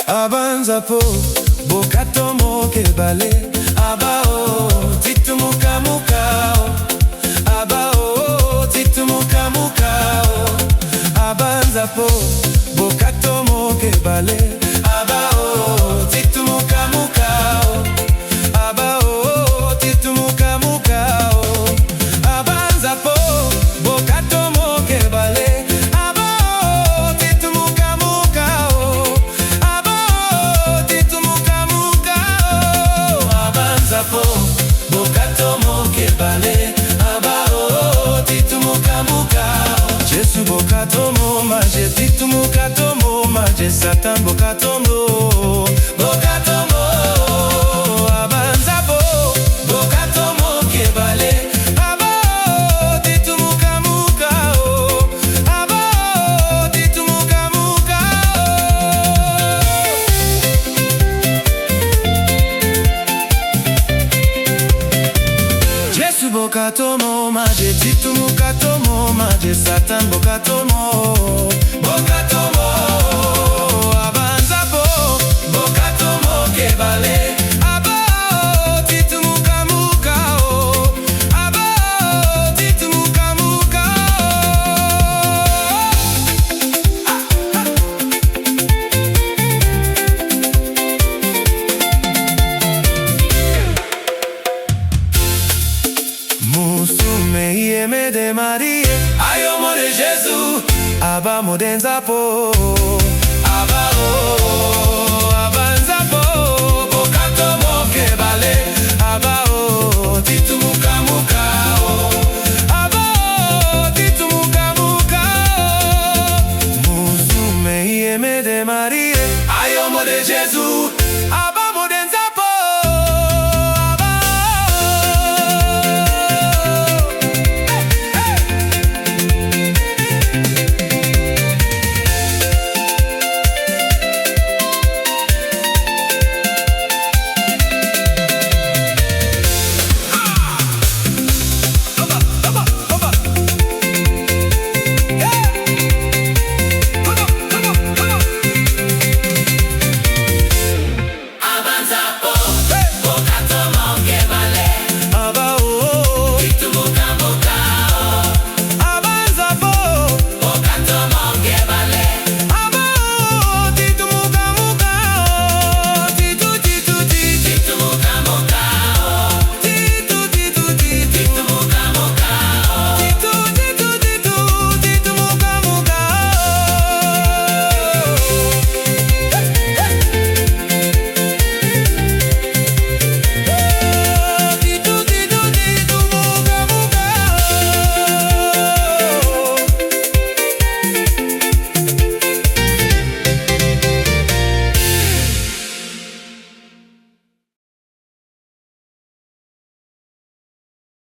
Abanzapo bokatomo kebale abao titumuka mukao abao titumuka mukao abanzapo bokatomo kebale abao titumuka mukao abao titumuka mukao abanzapo bokatomo kebale Jesu bokatomo maje titumuka tomo maje Satan bokatomo bokatomo abanzapo bokatomo kebale abo titumuka mukao abo titumuka mukao Jesu bokatomo maje titumuka tomo maje Satan bokatomo bokatomo abanzapo bokatomo kebale abo titumuka mukao abo titumuka mukao Musume yeme de Marie ayomo de Jésus aba modenzapo abao abanzapo bokatomo kebale abao titumuka mukao abao titumuka mukao Musume yeme de Marie ayomo de Jésus